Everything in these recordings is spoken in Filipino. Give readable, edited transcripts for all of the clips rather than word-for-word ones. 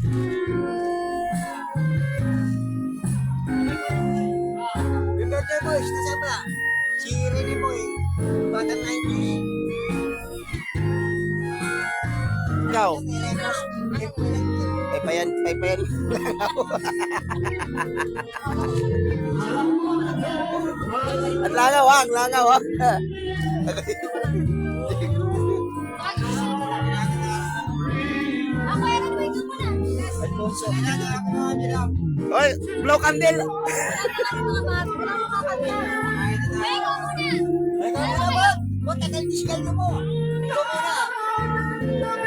Happy birthday, boys. Nasaan ba? Si Rene Boy. Batang 90s. Ikaw. Eh, Payan lang ako. Ang langaw ha, ang langaw ha. Ako, yan ang wake up mo na. Alfonso. Kailangan ako mga nilang. Oy, blow candle. Wala mga bata. Wala mga kakanta. Wake up mo na. Ay, kaya na ba? Ba't tagal-discal na mo? Ikaw muna.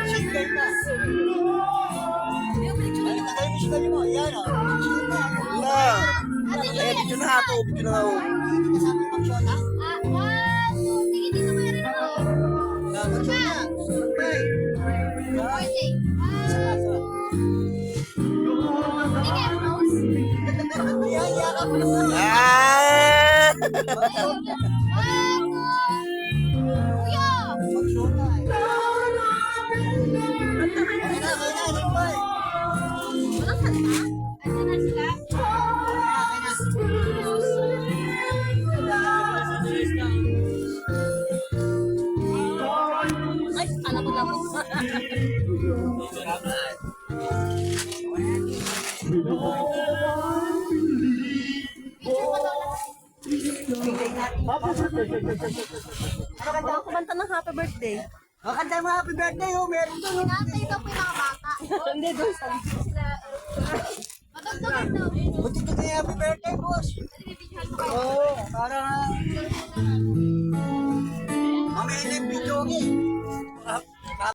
Single ka. Ay, tagal-discal mo. Yan o. Na. Eh, video na ako, video na ako. Kasama yung magsyota? One, two, tingin dito meron ako. Magsyota. Okay. Birthday. Isa. Tingin, Rose. Yaya ka pa naman. Ah! One, two. Kuya. Magsyota eh. Kaya na, ano ba eh? Walang kanta? Ano na sila? Ay, alam ko lang. Ako kumanta ng happy birthday. O, kanta mo happy birthday oh. Meron doon. Hinantay daw po yung mga bata. Hindi, doon sa Sila, matagdagan daw. Buti ka kaya happy birthday, boss. Nabibidyohan ko kayo. Oo, parang... Mamaya na yung video eh.